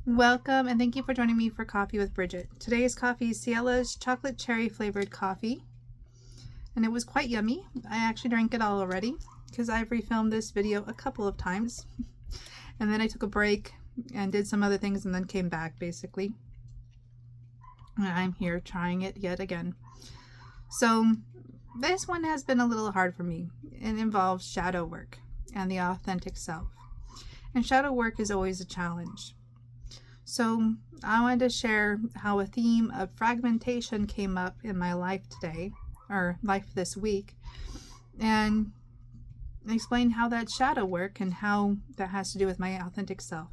Welcome and thank you for joining me for Coffee with Bridget. Today's coffee is Ciella's chocolate cherry flavored coffee, and it was quite yummy. I actually drank it all already because I've refilmed this video a couple of times, and then I took a break and did some other things and then came back basically. And I'm here trying it yet again. So this one has been a little hard for me. It involves shadow work and the authentic self. And shadow work is always a challenge. So I wanted to share how a theme of fragmentation came up in my life today, or life this week, and explain how that's shadow work and how that has to do with my authentic self.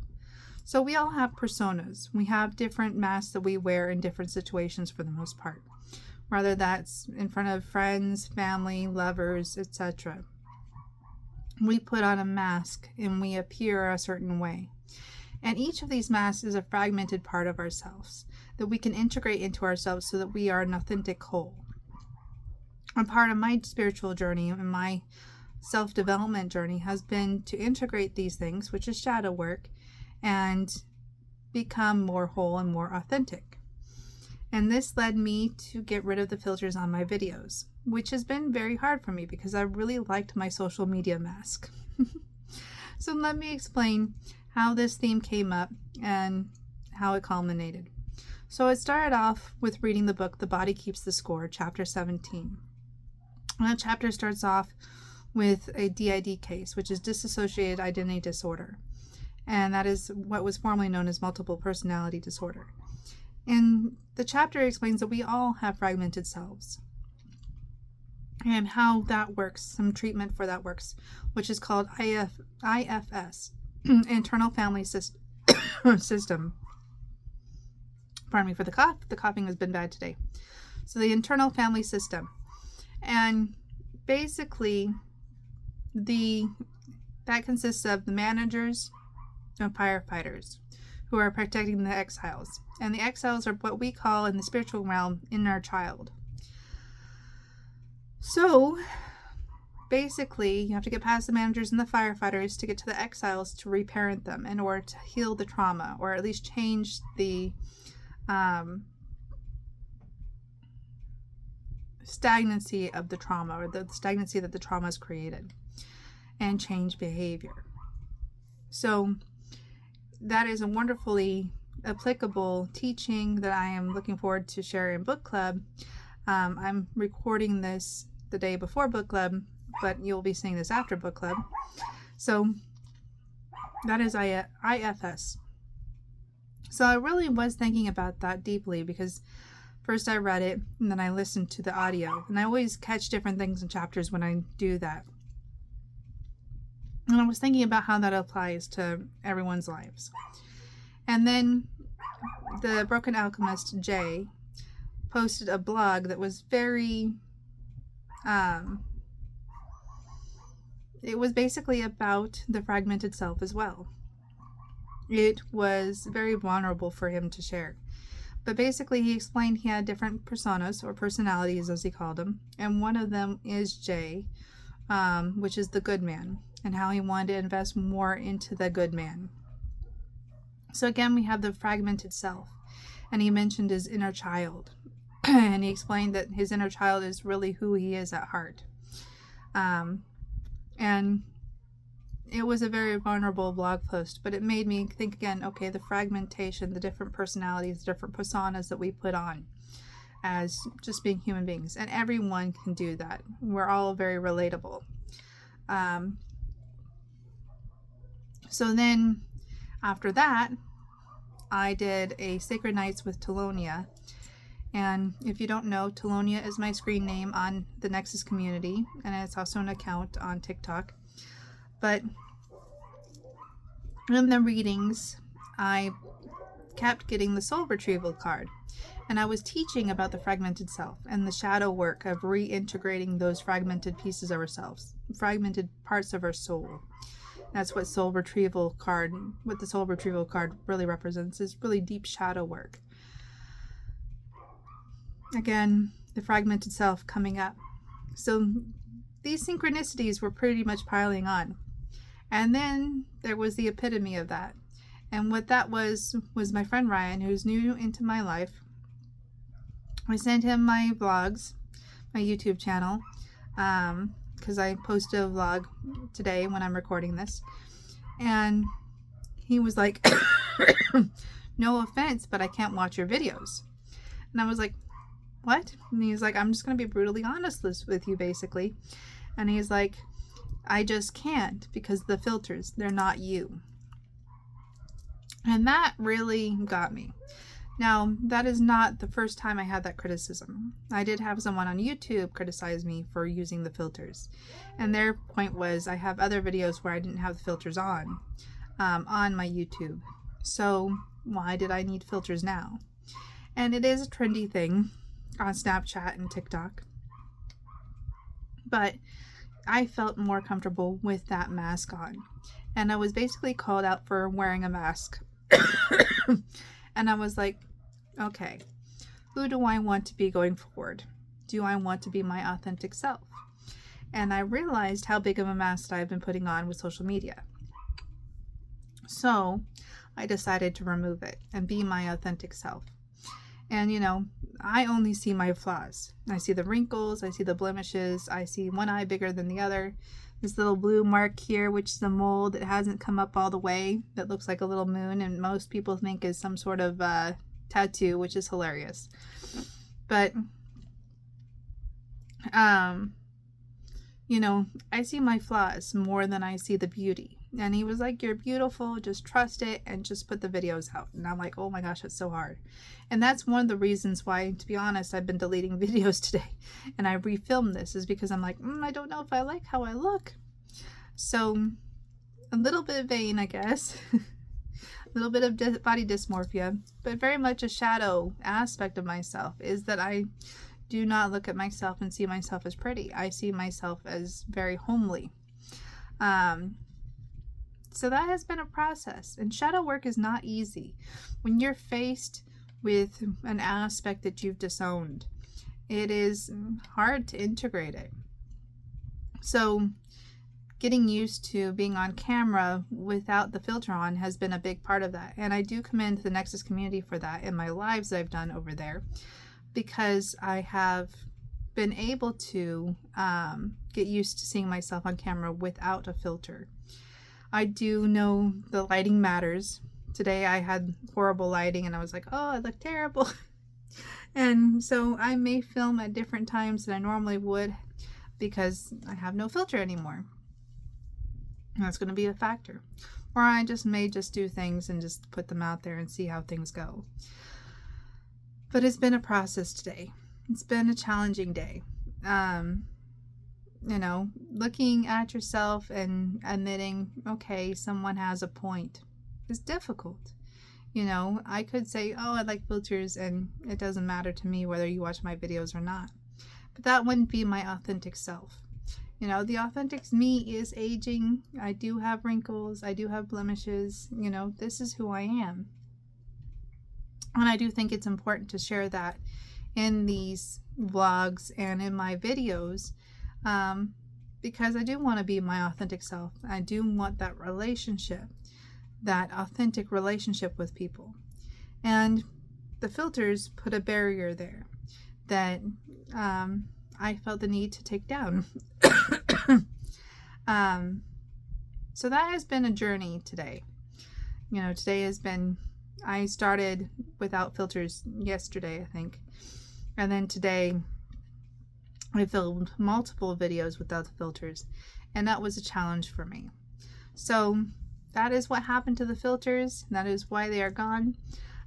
So we all have personas. We have different masks that we wear in different situations for the most part, whether that's in front of friends, family, lovers, etc. We put on a mask and we appear a certain way. And each of these masks is a fragmented part of ourselves that we can integrate into ourselves so that we are an authentic whole. A part of my spiritual journey and my self-development journey has been to integrate these things, which is shadow work, and become more whole and more authentic. And this led me to get rid of the filters on my videos, which has been very hard for me because I really liked my social media mask. So let me explain how this theme came up and how it culminated. So it started off with reading the book The Body Keeps the Score, chapter 17. And that chapter starts off with a DID case, which is dissociated identity disorder. And that is what was formerly known as multiple personality disorder. And the chapter explains that we all have fragmented selves and how that works, some treatment for that works, which is called IFS. Internal family system. Pardon me for the cough. The coughing has been bad today. So the internal family system. And basically that consists of the managers and firefighters who are protecting the exiles. And the exiles are what we call in the spiritual realm inner child. So basically, you have to get past the managers and the firefighters to get to the exiles to reparent them in order to heal the trauma, or at least change the stagnancy of the trauma, or the stagnancy that the trauma has created, and change behavior. So that is a wonderfully applicable teaching that I am looking forward to share in book club. I'm recording this the day before book club, but you'll be seeing this after book club. So that is IFS. So I really was thinking about that deeply because first I read it and then I listened to the audio, and I always catch different things in chapters when I do that. And I was thinking about how that applies to everyone's lives. And then the Broken Alchemist Jay posted a blog that was very it was basically about the fragmented self as well. It was very vulnerable for him to share. But basically he explained he had different personas, or personalities as he called them. And one of them is Jay, which is the good man, and how he wanted to invest more into the good man. So again, we have the fragmented self. And he mentioned his inner child. And he explained that his inner child is really who he is at heart. And it was a very vulnerable blog post, but it made me think again, okay, the fragmentation, the different personalities, the different personas that we put on as just being human beings. And everyone can do that. We're all very relatable. So then after that, I did a Sacred Nights with Telonia. And if you don't know, Telonia is my screen name on the Nexus community, and it's also an account on TikTok. But in the readings, I kept getting the soul retrieval card, and I was teaching about the fragmented self and the shadow work of reintegrating those fragmented pieces of ourselves, fragmented parts of our soul. That's what the soul retrieval card really represents, is really deep shadow work. Again, the fragmented self coming up. So these synchronicities were pretty much piling on. And then there was the epitome of that. And what that was my friend Ryan, who's new into my life. I sent him my vlogs, my YouTube channel, because I posted a vlog today when I'm recording this. And he was like, no offense, but I can't watch your videos. And I was like, what? And he's like, I'm just going to be brutally honest with you, basically. And he's like, I just can't because the filters, they're not you. And that really got me. Now, that is not the first time I had that criticism. I did have someone on YouTube criticize me for using the filters. And their point was, I have other videos where I didn't have the filters on my YouTube. So why did I need filters now? And it is a trendy thing on Snapchat and TikTok. But I felt more comfortable with that mask on. And I was basically called out for wearing a mask. And I was like, okay, who do I want to be going forward? Do I want to be my authentic self? And I realized how big of a mask I've been putting on with social media. So I decided to remove it and be my authentic self. And, you know, I only see my flaws. I see the wrinkles, I see the blemishes, I see one eye bigger than the other. This little blue mark here, which is a mole that hasn't come up all the way, that looks like a little moon, and most people think is some sort of tattoo, which is hilarious. But, you know, I see my flaws more than I see the beauty. And he was like, you're beautiful, just trust it and just put the videos out. And I'm like, oh my gosh, it's so hard. And that's one of the reasons why, to be honest, I've been deleting videos today. And I refilmed this is because I'm like, I don't know if I like how I look. So a little bit vain, I guess. A little bit of body dysmorphia, but very much a shadow aspect of myself is that I do not look at myself and see myself as pretty. I see myself as very homely. So that has been a process, and shadow work is not easy. When you're faced with an aspect that you've disowned, it is hard to integrate it. So getting used to being on camera without the filter on has been a big part of that. And I do commend the Nexus community for that in my lives that I've done over there, because I have been able to get used to seeing myself on camera without a filter. I do know the lighting matters. Today I had horrible lighting and I was like, oh, I look terrible. And so I may film at different times than I normally would because I have no filter anymore. And that's going to be a factor. Or I may just do things and just put them out there and see how things go. But it's been a process today. It's been a challenging day. You know, looking at yourself and admitting, okay, someone has a point is difficult. You know, I could say, oh, I like filters and it doesn't matter to me whether you watch my videos or not. But that wouldn't be my authentic self. You know, the authentic me is aging. I do have wrinkles. I do have blemishes. You know, this is who I am. And I do think it's important to share that in these vlogs and in my videos. Because I do want to be my authentic self. I do want that relationship, that authentic relationship with people. And the filters put a barrier there that I felt the need to take down. So that has been a journey today. You know, today has been, I started without filters yesterday, I think. And then today I filmed multiple videos without the filters, and that was a challenge for me. So that is what happened to the filters. That is why they are gone.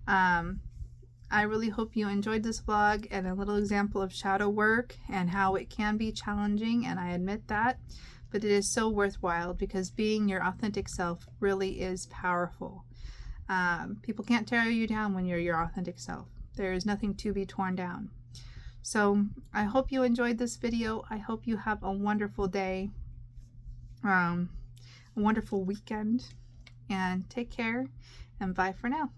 I really hope you enjoyed this vlog and a little example of shadow work and how it can be challenging, and I admit that, but it is so worthwhile because being your authentic self really is powerful. People can't tear you down when you're your authentic self. There is nothing to be torn down. So I hope you enjoyed this video. I hope you have a wonderful day, a wonderful weekend, and take care, and bye for now.